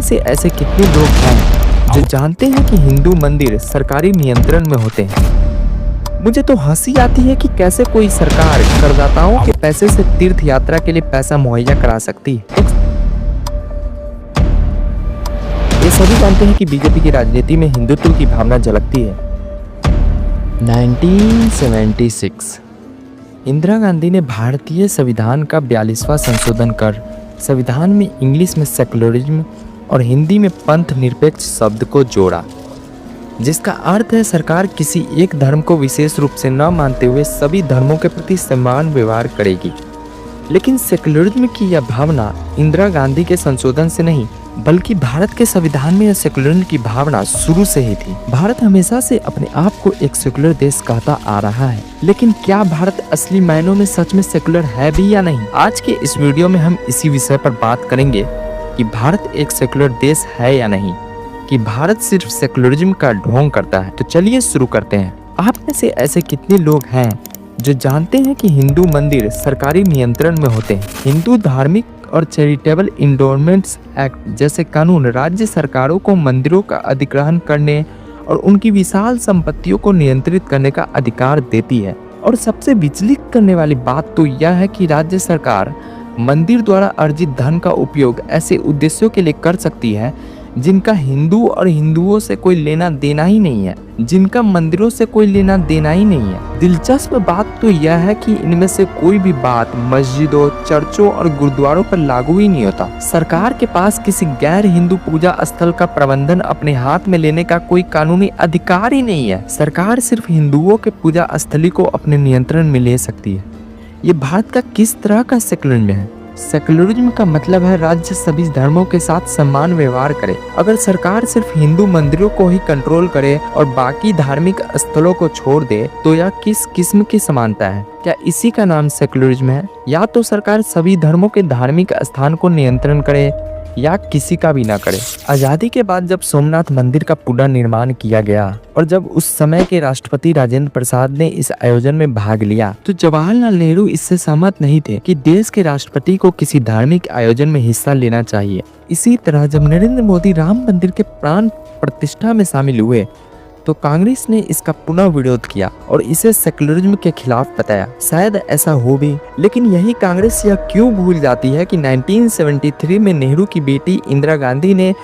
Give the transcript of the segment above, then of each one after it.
से ऐसे कितने लोग हैं जो जानते हैं कि हिंदू मंदिर सरकारी नियंत्रण में होते हैं। मुझे तो हंसी आती है कि कैसे कोई सरकार करदाताओं के पैसे से तीर्थ यात्रा के लिए पैसा मुहैया करा सकती है। ये सभी जानते हैं कि बीजेपी की राजनीति में हिंदुत्व की भावना झलकती है। 1976 इंदिरा गांधी ने भारतीय संविधान का 42वां संशोधन कर संविधान में इंग्लिश में सेकुलरिज्म और हिंदी में पंथ निरपेक्ष शब्द को जोड़ा, जिसका अर्थ है सरकार किसी एक धर्म को विशेष रूप से न मानते हुए सभी धर्मों के प्रति समान व्यवहार करेगी। लेकिन सेकुलरिज्म की यह भावना इंदिरा गांधी के संशोधन से नहीं बल्कि भारत के संविधान में यह सेकुलरिज्म की भावना शुरू से ही थी। भारत हमेशा से अपने आप को एक सेकुलर देश कहता आ रहा है, लेकिन क्या भारत असली मायनों में सच में सेकुलर है भी या नहीं? आज के इस वीडियो में हम इसी विषय पर बात करेंगे कि भारत एक सेकुलर देश है या नहीं, कि भारत सिर्फ सेकुलरिज्म का ढोंग करता है। तो चलिए शुरू करते हैं। आप में से ऐसे कितने लोग हैं जो जानते हैं कि हिंदू मंदिर सरकारी नियंत्रण में होते हैं? हिंदू धार्मिक और चैरिटेबल इंडोरमेंट्स एक्ट जैसे कानून राज्य सरकारों को मंदिरों का अधिग्रहण करने और उनकी विशाल संपत्तियों को नियंत्रित करने का अधिकार देती है। और सबसे विचलित करने वाली बात तो यह है कि राज्य सरकार मंदिर द्वारा अर्जित धन का उपयोग ऐसे उद्देश्यों के लिए कर सकती है जिनका हिंदू और हिंदुओं से कोई लेना देना ही नहीं है, जिनका मंदिरों से कोई लेना देना ही नहीं है। दिलचस्प बात तो यह है कि इनमें से कोई भी बात मस्जिदों, चर्चों और गुरुद्वारों पर लागू ही नहीं होता। सरकार के पास किसी गैर हिंदू पूजा स्थल का प्रबंधन अपने हाथ में लेने का कोई कानूनी अधिकार ही नहीं है। सरकार सिर्फ हिंदुओं के पूजा स्थली को अपने नियंत्रण में ले सकती है। ये भारत का किस तरह का सेकुलरिज्म है? सेकुलरिज्म का मतलब है राज्य सभी धर्मों के साथ समान व्यवहार करे। अगर सरकार सिर्फ हिंदू मंदिरों को ही कंट्रोल करे और बाकी धार्मिक स्थलों को छोड़ दे तो यह किस किस्म की समानता है? क्या इसी का नाम सेकुलरिज्म है? या तो सरकार सभी धर्मों के धार्मिक स्थान को नियंत्रण करे या किसी का भी ना करे। आजादी के बाद जब सोमनाथ मंदिर का पुनर्निर्माण किया गया और जब उस समय के राष्ट्रपति राजेंद्र प्रसाद ने इस आयोजन में भाग लिया तो जवाहरलाल नेहरू इससे सहमत नहीं थे कि देश के राष्ट्रपति को किसी धार्मिक आयोजन में हिस्सा लेना चाहिए। इसी तरह जब नरेंद्र मोदी राम मंदिर के प्राण प्रतिष्ठा में शामिल हुए तो कांग्रेस ने इसका पुनः विरोध किया और इसे सेकुलरिज्म के खिलाफ बताया। शायद ऐसा हो भी, लेकिन यही कांग्रेस यह क्यों भूल जाती है कि 1973 में नेहरू की बेटी इंदिरा गांधी ने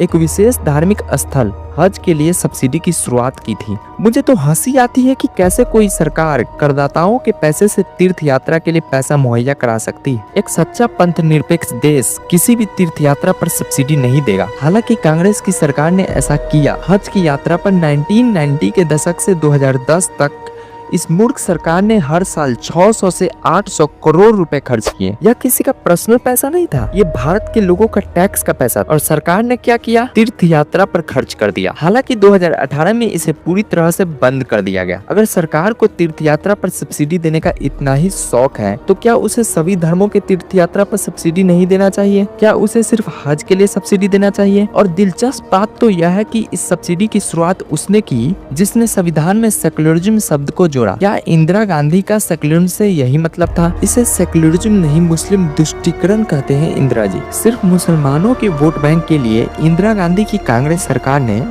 एक विशेष धार्मिक स्थल हज के लिए सब्सिडी की शुरुआत की थी। मुझे तो हंसी आती है कि कैसे कोई सरकार करदाताओं के पैसे से तीर्थ यात्रा के लिए पैसा मुहैया करा सकती है। एक सच्चा पंथ निरपेक्ष देश किसी भी तीर्थ यात्रा पर सब्सिडी नहीं देगा। हालांकि कांग्रेस की सरकार ने ऐसा किया। हज की यात्रा पर 1990 के दशक से 2010 तक इस मूर्ख सरकार ने हर साल 600 से 800 करोड़ रुपए खर्च किए। यह किसी का पर्सनल पैसा नहीं था, ये भारत के लोगों का टैक्स का पैसा था। और सरकार ने क्या किया? तीर्थ यात्रा पर खर्च कर दिया। हालांकि 2018 में इसे पूरी तरह से बंद कर दिया गया। अगर सरकार को तीर्थ यात्रा पर सब्सिडी देने का इतना ही शौक है तो क्या उसे सभी धर्मों के तीर्थ यात्रा पर सब्सिडी नहीं देना चाहिए? क्या उसे सिर्फ हज के लिए सब्सिडी देना चाहिए? और दिलचस्प बात तो यह है कि इस सब्सिडी की शुरुआत उसने की जिसने संविधान में सेकुलरिज्म शब्द को जोड़ा। क्या इंदिरा गांधी का सेकुलरिज्म से यही मतलब था? इसे सेकुलरिज्म नहीं मुस्लिम तुष्टीकरण कहते हैं इंदिरा जी। सिर्फ मुसलमानों के वोट बैंक के लिए इंदिरा गांधी की कांग्रेस सरकार ने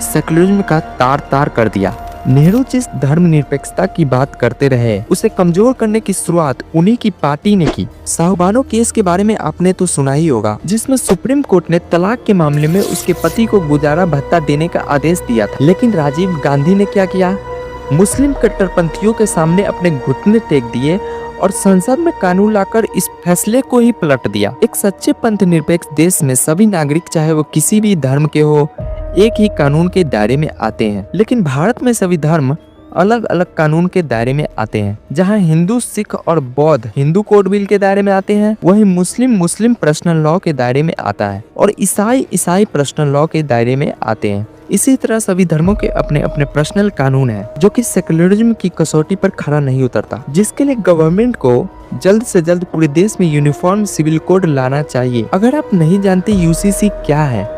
सेकुलरिज्म का तार तार कर दिया। नेहरू जिस धर्मनिरपेक्षता की बात करते रहे उसे कमजोर करने की शुरुआत उन्हीं की पार्टी ने की। साहुबानो केस के बारे में आपने तो सुना ही होगा, जिसमें सुप्रीम कोर्ट ने तलाक के मामले में उसके पति को गुजारा भत्ता देने का आदेश दिया था। लेकिन राजीव गांधी ने क्या किया? मुस्लिम कट्टरपंथियों के सामने अपने घुटने टेक दिए और संसद में कानून लाकर इस फैसले को ही पलट दिया। एक सच्चे पंथ निरपेक्ष देश में सभी नागरिक चाहे वो किसी भी धर्म के हो एक ही कानून के दायरे में आते हैं। लेकिन भारत में सभी धर्म अलग अलग कानून के दायरे में आते हैं। जहां हिंदू, सिख और बौद्ध हिंदू कोड बिल के दायरे में आते हैं, वहीं मुस्लिम पर्सनल लॉ के दायरे में आता है और ईसाई पर्सनल लॉ के दायरे में आते हैं। इसी तरह सभी धर्मों के अपने अपने पर्सनल कानून हैं, जो कि सेकुलरिज्म की कसौटी पर खरा नहीं उतरता, जिसके लिए गवर्नमेंट को जल्द से जल्द पूरे देश में यूनिफॉर्म सिविल कोड लाना चाहिए। अगर आप नहीं जानते यूसीसी क्या है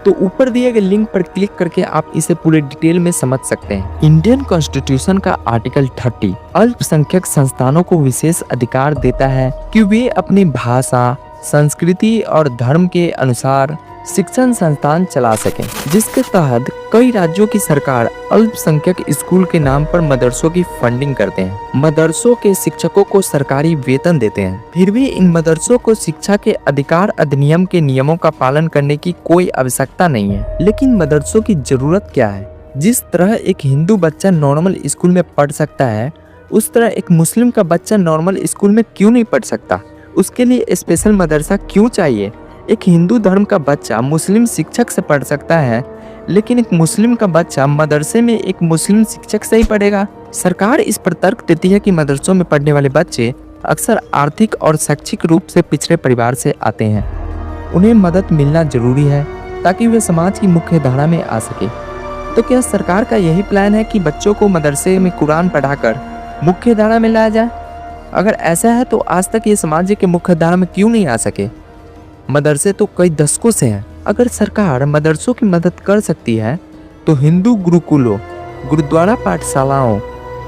तो ऊपर दिए गए लिंक पर क्लिक करके आप इसे पूरे डिटेल में समझ सकते हैं। इंडियन कॉन्स्टिट्यूशन का आर्टिकल 30 अल्पसंख्यक संस्थानों को विशेष अधिकार देता है कि वे अपनी भाषा, संस्कृति और धर्म के अनुसार शिक्षण संस्थान चला सकें, जिसके तहत कई राज्यों की सरकार अल्पसंख्यक स्कूल के नाम पर मदरसों की फंडिंग करते हैं। मदरसों के शिक्षकों को सरकारी वेतन देते हैं, फिर भी इन मदरसों को शिक्षा के अधिकार अधिनियम के नियमों का पालन करने की कोई आवश्यकता नहीं है। लेकिन मदरसों की जरूरत क्या है? जिस तरह एक हिंदू बच्चा नॉर्मल स्कूल में पढ़ सकता है, उस तरह एक मुस्लिम का बच्चा नॉर्मल स्कूल में क्यों नहीं पढ़ सकता? उसके लिए स्पेशल मदरसा क्यों चाहिए? एक हिंदू धर्म का बच्चा मुस्लिम शिक्षक से पढ़ सकता है, लेकिन एक मुस्लिम का बच्चा मदरसे में एक मुस्लिम शिक्षक से ही पढ़ेगा। सरकार इस पर तर्क देती है कि मदरसों में पढ़ने वाले बच्चे अक्सर आर्थिक और शैक्षिक रूप से पिछड़े परिवार से आते हैं। उन्हें मदद मिलना जरूरी है ताकि वे समाज की मुख्य धारा में आ सके। तो क्या सरकार का यही प्लान है कि बच्चों को मदरसे में कुरान पढ़ाकर मुख्य धारा में लाया जाए? अगर ऐसा है तो आज तक ये समाज के मुख्य धारा में क्यों नहीं आ सके? मदरसे तो कई दशकों से हैं। अगर सरकार मदरसों की मदद कर सकती है तो हिंदू गुरुकुलों, गुरुद्वारा पाठशालाओं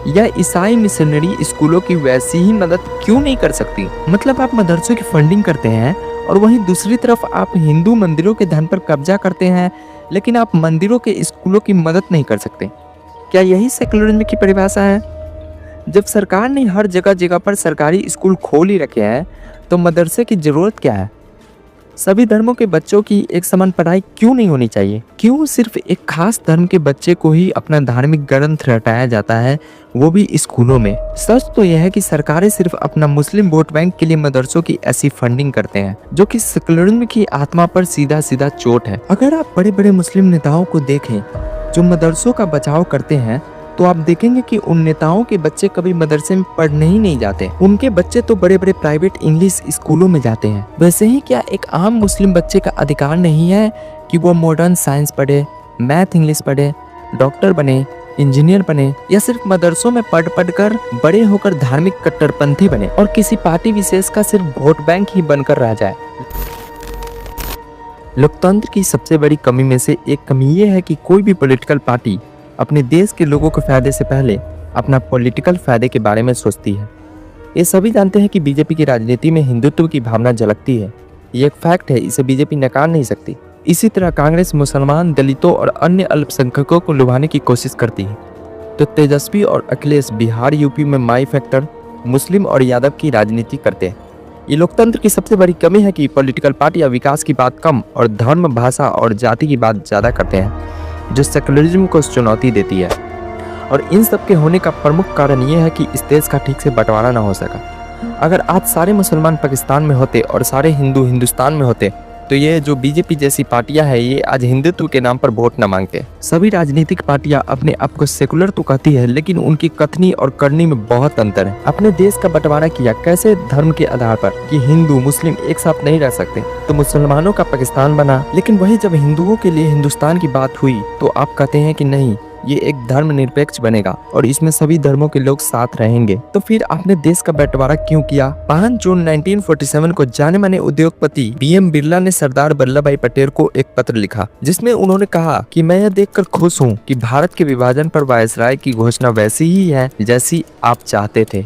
या ईसाई मिशनरी स्कूलों की वैसी ही मदद क्यों नहीं कर सकती? मतलब आप मदरसों की फंडिंग करते हैं और वहीं दूसरी तरफ आप हिंदू मंदिरों के धन पर कब्जा करते हैं, लेकिन आप मंदिरों के स्कूलों की मदद नहीं कर सकते। क्या यही सेकुलरिज्म की परिभाषा है? जब सरकार ने हर जगह जगह पर सरकारी स्कूल खोल ही रखे हैं तो मदरसे की जरूरत क्या है? सभी धर्मों के बच्चों की एक समान पढ़ाई क्यों नहीं होनी चाहिए? क्यों सिर्फ एक खास धर्म के बच्चे को ही अपना धार्मिक ग्रंथ रटाया जाता है, वो भी स्कूलों में? सच तो यह है कि सरकारें सिर्फ अपना मुस्लिम वोट बैंक के लिए मदरसों की ऐसी फंडिंग करते हैं, जो कि सेकुलरिज्म की आत्मा पर सीधा सीधा चोट है। अगर आप बड़े बड़े मुस्लिम नेताओं को देखें जो मदरसों का बचाव करते हैं, तो आप देखेंगे कि उन नेताओं के बच्चे कभी मदरसे में पढ़ने ही नहीं जाते। उनके बच्चे तो बड़े बड़े प्राइवेट इंग्लिश स्कूलों में जाते हैं। वैसे ही क्या एक आम मुस्लिम बच्चे का अधिकार नहीं है कि वो मॉडर्न साइंस पढ़े, मैथ इंग्लिश पढ़े, डॉक्टर बने, इंजीनियर बने, या सिर्फ मदरसों में पढ़ कर बड़े होकर धार्मिक कट्टरपंथी बने और किसी पार्टी विशेष का सिर्फ वोट बैंक ही बनकर रह जाए? लोकतंत्र की सबसे बड़ी कमी में से एक कमी ये है कि कोई भी पॉलिटिकल पार्टी अपने देश के लोगों के फायदे से पहले अपना पॉलिटिकल फायदे के बारे में सोचती है। ये सभी जानते हैं कि बीजेपी की राजनीति में हिंदुत्व की भावना झलकती है। ये एक फैक्ट है, इसे बीजेपी नकार नहीं सकती। इसी तरह कांग्रेस मुसलमान, दलितों और अन्य अल्पसंख्यकों को लुभाने की कोशिश करती है। तो तेजस्वी और अखिलेश बिहार, यूपी में माई फैक्टर, मुस्लिम और यादव की राजनीति करते हैं। ये लोकतंत्र की सबसे बड़ी कमी है कि पॉलिटिकल पार्टियां विकास की बात कम और धर्म, भाषा और जाति की बात ज़्यादा करते हैं, जो सेकुलरिज्म को चुनौती देती है। और इन सब के होने का प्रमुख कारण ये है कि इस देश का ठीक से बंटवारा ना हो सका। अगर आज सारे मुसलमान पाकिस्तान में होते और सारे हिंदू हिंदुस्तान में होते तो ये जो बीजेपी जैसी पार्टियां हैं ये आज हिंदुत्व के नाम पर वोट न मांगते। सभी राजनीतिक पार्टियां अपने आप को सेकुलर तो कहती है, लेकिन उनकी कथनी और करनी में बहुत अंतर है। अपने देश का बंटवारा किया कैसे? धर्म के आधार पर कि हिंदू मुस्लिम एक साथ नहीं रह सकते, तो मुसलमानों का पाकिस्तान बना। लेकिन वही जब हिंदुओं के लिए हिंदुस्तान की बात हुई तो आप कहते हैं कि नहीं, ये एक धर्म निरपेक्ष बनेगा और इसमें सभी धर्मों के लोग साथ रहेंगे। तो फिर आपने देश का बंटवारा क्यों किया? 5 जून 1947 को जाने माने उद्योगपति बीएम बिरला ने सरदार वल्लभ भाई पटेल को एक पत्र लिखा, जिसमें उन्होंने कहा कि मैं यह देखकर खुश हूँ कि भारत के विभाजन पर वायसराय की घोषणा वैसी ही है जैसी आप चाहते थे।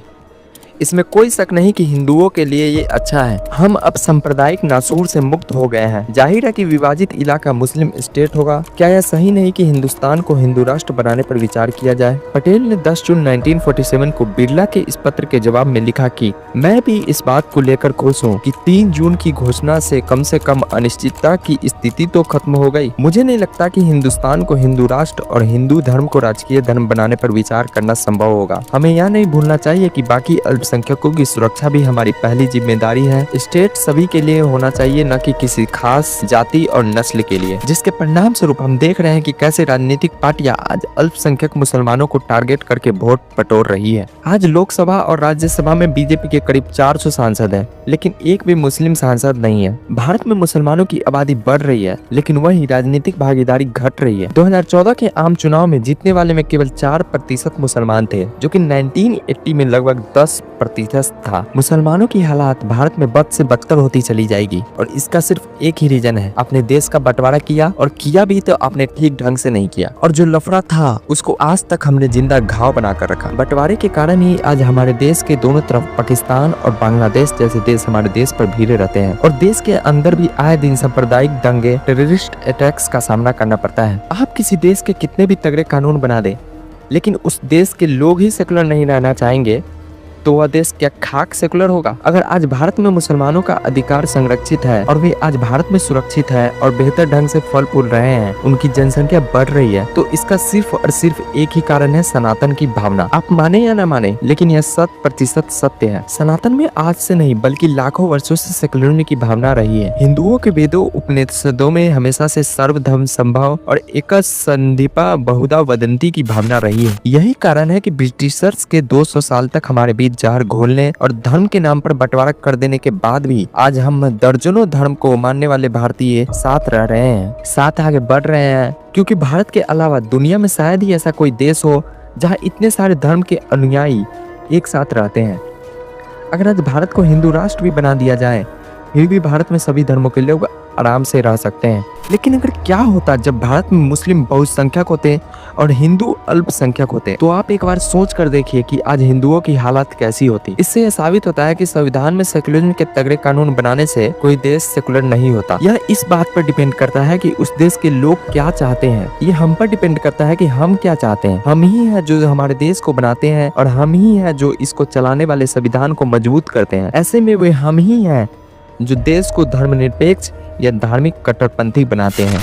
इसमें कोई शक नहीं कि हिंदुओं के लिए ये अच्छा है। हम अब सांप्रदायिक नासूर से मुक्त हो गए हैं। जाहिर है कि विभाजित इलाका मुस्लिम स्टेट होगा। क्या यह सही नहीं कि हिंदुस्तान को हिंदू राष्ट्र बनाने पर विचार किया जाए? पटेल ने 10 जून 1947 को बिरला के इस पत्र के जवाब में लिखा कि मैं भी इस बात को लेकर खुश हूँ कि 3 जून की घोषणा से कम अनिश्चितता की स्थिति तो खत्म हो गई। मुझे नहीं लगता कि हिंदुस्तान को हिंदू राष्ट्र और हिंदू धर्म को राजकीय धर्म बनाने पर विचार करना संभव होगा। हमें यह नहीं भूलना चाहिए कि बाकी अल्पसंख्यकों की सुरक्षा भी हमारी पहली जिम्मेदारी है। स्टेट सभी के लिए होना चाहिए, न कि किसी खास जाति और नस्ल के लिए। जिसके परिणाम स्वरूप हम देख रहे हैं कि कैसे राजनीतिक पार्टियां आज अल्पसंख्यक मुसलमानों को टारगेट करके वोट बटोर रही है। आज लोकसभा और राज्यसभा में बीजेपी के करीब 400 सांसद हैं, लेकिन एक भी मुस्लिम सांसद नहीं है। भारत में मुसलमानों की आबादी बढ़ रही है, लेकिन वही राजनीतिक भागीदारी घट रही है। 2014 के आम चुनाव में जीतने वाले में केवल 4% मुसलमान थे, जो कि 1980 में लगभग 10 प्रतिशत था। मुसलमानों की हालात भारत में बद से बदतर होती चली जाएगी और इसका सिर्फ एक ही रीजन है, अपने देश का बंटवारा किया और किया भी तो आपने ठीक ढंग से नहीं किया, और जो लफड़ा था उसको आज तक हमने जिंदा घाव बनाकर रखा। बंटवारे के कारण ही आज हमारे देश के दोनों तरफ पाकिस्तान और बांग्लादेश जैसे देश हमारे देश पर भिड़े रहते हैं और देश के अंदर भी आए दिन सांप्रदायिक दंगे, टेररिस्ट अटैक्स का सामना करना पड़ता है। आप किसी देश के कितने भी तगड़े कानून बना दे, लेकिन उस देश के लोग ही सेकुलर नहीं रहना चाहेंगे तो वह देश क्या खाक सेकुलर होगा? अगर आज भारत में मुसलमानों का अधिकार संरक्षित है और वे आज भारत में सुरक्षित है और बेहतर ढंग से फल फूल रहे हैं, उनकी जनसंख्या बढ़ रही है, तो इसका सिर्फ और सिर्फ एक ही कारण है, सनातन की भावना। आप माने या ना माने, लेकिन यह 100% सत्य है। सनातन में आज से नहीं बल्कि लाखों वर्षों से सेकुलरिज्म की भावना रही है। हिंदुओं के वेदों उपनिषदों में हमेशा से सर्वधर्म संभव और एक संदीपा बहुधा वदंती की भावना रही है। यही कारण है कि ब्रिटिशर्स के 200 साल तक हमारे बीच जहर घोलने और धर्म के नाम पर बंटवारा कर देने के बाद भी आज हम दर्जनों धर्म को मानने वाले भारतीय साथ रह रहे हैं, साथ आगे बढ़ रहे हैं, क्योंकि भारत के अलावा दुनिया में शायद ही ऐसा कोई देश हो जहां इतने सारे धर्म के अनुयायी एक साथ रहते हैं। अगर आज भारत को हिंदू राष्ट्र भी बना दिया जाए, फिर भी भारत में सभी धर्मों के लोग आराम से रह सकते हैं। लेकिन अगर क्या होता जब भारत में मुस्लिम बहुसंख्यक होते और हिंदू अल्पसंख्यक होते, तो आप एक बार सोच कर देखिए कि आज हिंदुओं की हालत कैसी होती। इससे यह साबित होता है कि संविधान में सेकुलरिज्म के तगड़े कानून बनाने से कोई देश सेकुलर नहीं होता। यह इस बात पर डिपेंड करता है कि उस देश के लोग क्या चाहते हैं। ये हम पर डिपेंड करता है कि हम क्या चाहते हैं। हम ही है जो हमारे देश को बनाते हैं और हम ही है जो इसको चलाने वाले संविधान को मजबूत करते हैं। ऐसे में वे हम ही है जो देश को धर्मनिरपेक्ष या धार्मिक कट्टरपंथी बनाते हैं।